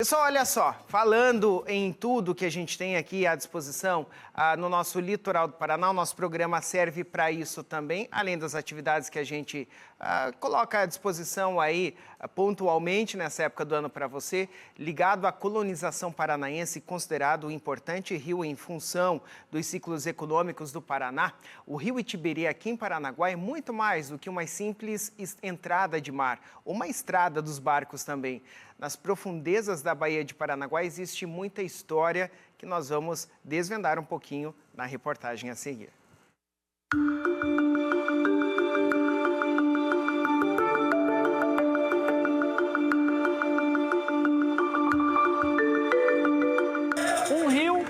Pessoal, olha só, falando em tudo que a gente tem aqui à disposição no nosso litoral do Paraná, o nosso programa serve para isso também, além das atividades que a gente coloca à disposição aí pontualmente nessa época do ano para você, ligado à colonização paranaense, considerado um importante rio em função dos ciclos econômicos do Paraná. O rio Itiberê aqui em Paranaguá é muito mais do que uma simples entrada de mar, uma estrada dos barcos também. Nas profundezas da Baía de Paranaguá existe muita história que nós vamos desvendar um pouquinho na reportagem a seguir. Um rio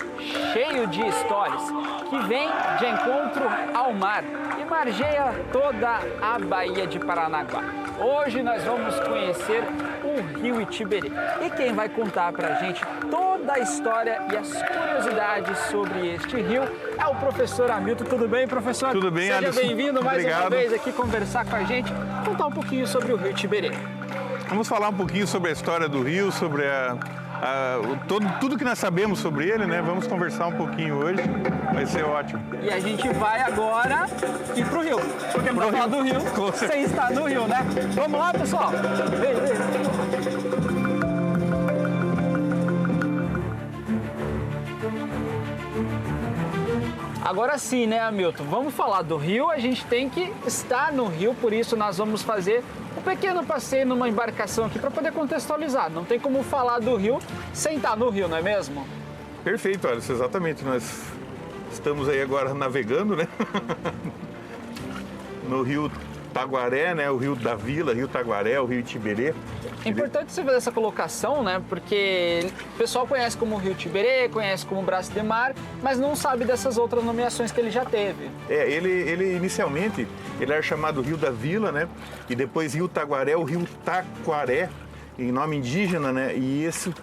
cheio de histórias, que vem de encontro ao mar e margeia toda a Baía de Paranaguá. Hoje nós vamos conhecer o rio Itiberê. E quem vai contar pra gente toda a história e as curiosidades sobre este rio é o professor Hamilton. Tudo bem, professor? Tudo bem, Seja Alisson. bem-vindo mais Obrigado. uma vez aqui conversar com a gente, contar um pouquinho sobre o rio Itiberê. Vamos falar um pouquinho sobre a história do rio, sobre tudo que nós sabemos sobre ele, né? Vamos conversar um pouquinho hoje, vai ser ótimo. E a gente vai agora ir pro rio, porque não vai falar do rio sem estar no rio, né? Vamos lá, pessoal? Vem. Agora sim, né, Hamilton? Vamos falar do rio, a gente tem que estar no rio, por isso nós vamos fazer um pequeno passeio numa embarcação aqui para poder contextualizar. Não tem como falar do rio sem estar no rio, não é mesmo? Perfeito, Alisson, exatamente. Nós estamos aí agora navegando, né? No rio Taguaré, né? O rio da Vila, rio Taguaré, o rio Itiberê. É importante você fazer essa colocação, né? Porque o pessoal conhece como Rio Itiberê, conhece como Braço de Mar, mas não sabe dessas outras nomeações que ele já teve. Ele inicialmente, ele era chamado Rio da Vila, né? E depois Rio Taguaré, o rio Taquaré, em nome indígena, né? E isso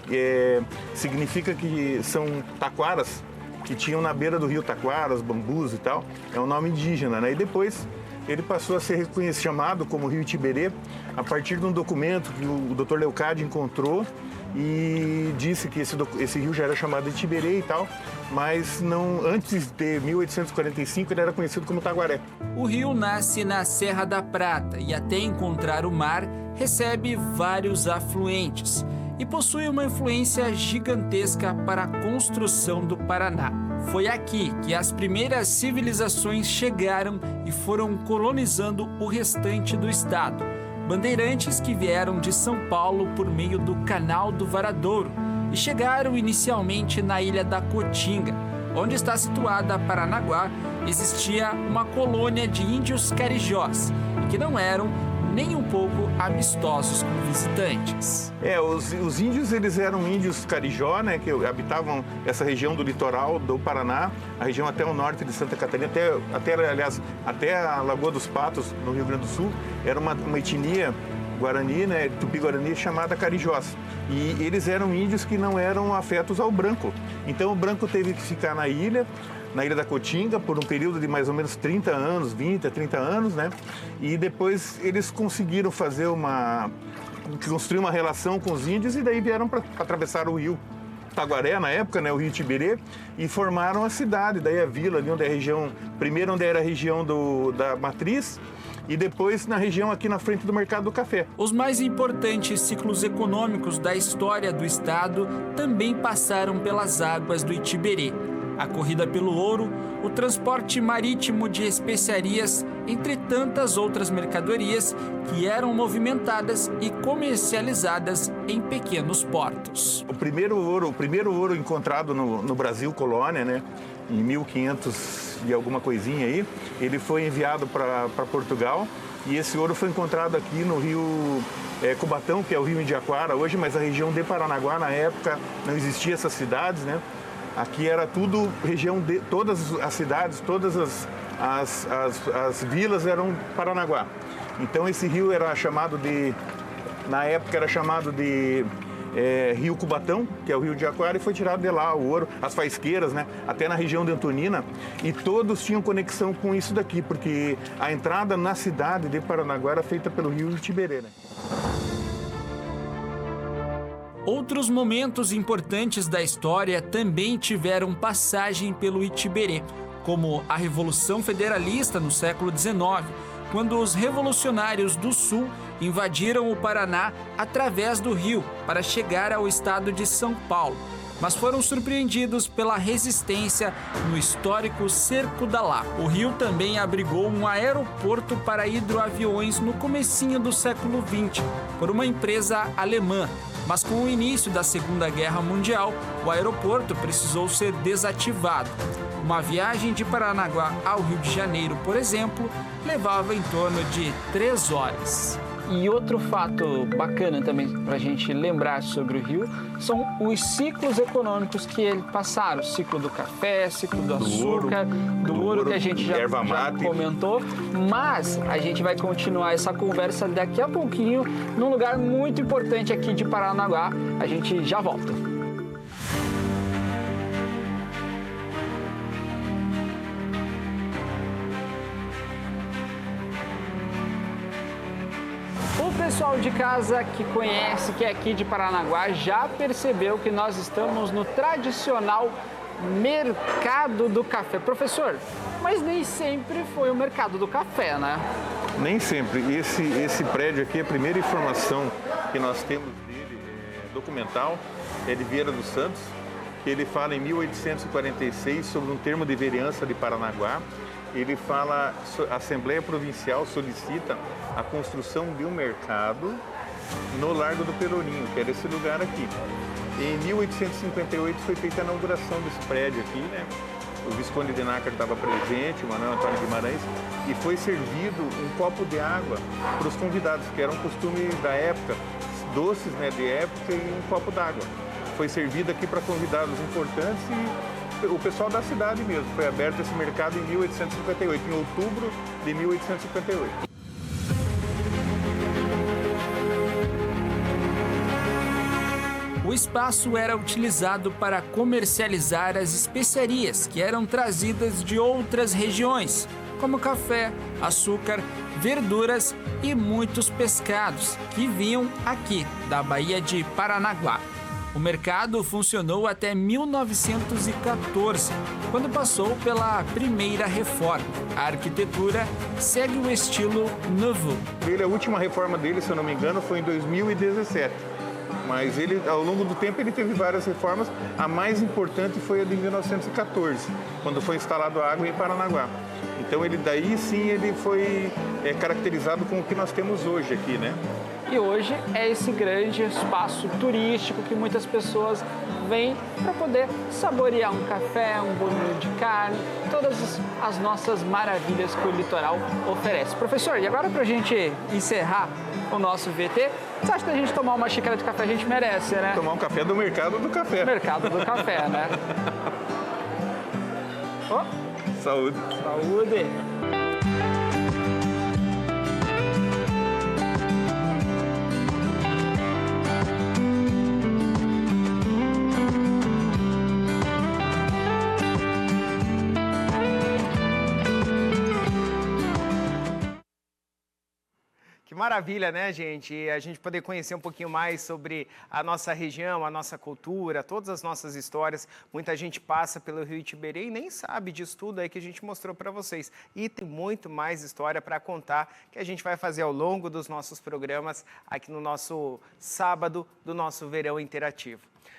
significa que são taquaras que tinham na beira do rio Taquaras, bambus e tal. É um nome indígena, né? E depois ele passou a ser chamado como Rio Itiberê a partir de um documento que o Dr. Leocádio encontrou e disse que esse rio já era chamado Itiberê e tal, mas não, antes de 1845 ele era conhecido como Taguaré. O rio nasce na Serra da Prata e até encontrar o mar recebe vários afluentes e possui uma influência gigantesca para a construção do Paraná. Foi aqui que as primeiras civilizações chegaram e foram colonizando o restante do estado. Bandeirantes que vieram de São Paulo por meio do Canal do Varadouro e chegaram inicialmente na Ilha da Cotinga. Onde está situada Paranaguá, existia uma colônia de índios carijós, que não eram nem um pouco amistosos com visitantes. Os índios, eles eram índios carijó, né, que habitavam essa região do litoral do Paraná, a região até o norte de Santa Catarina, até a Lagoa dos Patos, no Rio Grande do Sul, era uma etnia guarani, né, tupi-guarani, chamada carijós. E eles eram índios que não eram afetos ao branco. Então o branco teve que ficar na Ilha da Cotinga, por um período de mais ou menos 30 anos, 20 a 30 anos, né? E depois eles conseguiram construir uma relação com os índios e daí vieram para atravessar o rio Taguaré, na época, né, o rio Itiberê, e formaram a cidade, daí a vila, ali onde é a região, primeiro onde era a região da Matriz, e depois na região aqui na frente do Mercado do Café. Os mais importantes ciclos econômicos da história do estado também passaram pelas águas do Itiberê. A corrida pelo ouro, o transporte marítimo de especiarias, entre tantas outras mercadorias que eram movimentadas e comercializadas em pequenos portos. O primeiro ouro encontrado no Brasil colônia, né, em 1500 e alguma coisinha aí, ele foi enviado para Portugal e esse ouro foi encontrado aqui no rio Cubatão, que é o rio Indiaquara hoje, mas a região de Paranaguá, na época, não existia essas cidades, né? Aqui era tudo região de todas as cidades, todas as vilas eram Paranaguá. Então esse rio na época era chamado de Rio Cubatão, que é o rio de Aquara, e foi tirado de lá o ouro, as faisqueiras, né? Até na região de Antonina, e todos tinham conexão com isso daqui, porque a entrada na cidade de Paranaguá era feita pelo rio Itiberê, né? Outros momentos importantes da história também tiveram passagem pelo Itiberê, como a Revolução Federalista no século XIX, quando os revolucionários do Sul invadiram o Paraná através do rio para chegar ao estado de São Paulo, mas foram surpreendidos pela resistência no histórico Cerco da Lapa. O rio também abrigou um aeroporto para hidroaviões no comecinho do século XX, por uma empresa alemã. Mas com o início da Segunda Guerra Mundial, o aeroporto precisou ser desativado. Uma viagem de Paranaguá ao Rio de Janeiro, por exemplo, levava em torno de 3 horas. E outro fato bacana também para a gente lembrar sobre o Rio são os ciclos econômicos que ele passaram. O ciclo do café, ciclo do açúcar, do ouro que a gente já comentou. Mas a gente vai continuar essa conversa daqui a pouquinho num lugar muito importante aqui de Paranaguá. A gente já volta. O pessoal de casa que conhece, que é aqui de Paranaguá, já percebeu que nós estamos no tradicional Mercado do Café. Professor, mas nem sempre foi o Mercado do Café, né? Nem sempre. Esse prédio aqui, a primeira informação que nós temos dele documental é de Vieira dos Santos, que ele fala em 1846 sobre um termo de vereança de Paranaguá. Ele fala, a Assembleia Provincial solicita a construção de um mercado no Largo do Pelourinho, que era esse lugar aqui. Em 1858 foi feita a inauguração desse prédio aqui, né? O Visconde de Nácar estava presente, o Manuel Antônio Guimarães, e foi servido um copo de água para os convidados, que era um costume da época, doces, né, de época, e um copo d'água. Foi servido aqui para convidados importantes e o pessoal da cidade mesmo. Foi aberto esse mercado em 1858, em outubro de 1858. O espaço era utilizado para comercializar as especiarias que eram trazidas de outras regiões, como café, açúcar, verduras e muitos pescados que vinham aqui da Baía de Paranaguá. O mercado funcionou até 1914, quando passou pela primeira reforma. A arquitetura segue o estilo Nouveau. A última reforma dele, se eu não me engano, foi em 2017. Mas ele, ao longo do tempo, ele teve várias reformas. A mais importante foi a de 1914, quando foi instalado a água em Paranaguá. Então, daí sim ele foi caracterizado com o que nós temos hoje aqui, né? E hoje é esse grande espaço turístico que muitas pessoas vêm para poder saborear um café, um bolinho de carne, todas as nossas maravilhas que o litoral oferece. Professor, e agora para a gente encerrar o nosso VT, você acha que a gente tomar uma xícara de café a gente merece, né? Tomar um café do Mercado do Café. Mercado do Café, né? Oh. Saúde. Saúde. Maravilha, né, gente? A gente poder conhecer um pouquinho mais sobre a nossa região, a nossa cultura, todas as nossas histórias. Muita gente passa pelo Rio Itiberê e nem sabe disso tudo aí que a gente mostrou para vocês. E tem muito mais história para contar que a gente vai fazer ao longo dos nossos programas aqui no nosso sábado do nosso Verão Interativo.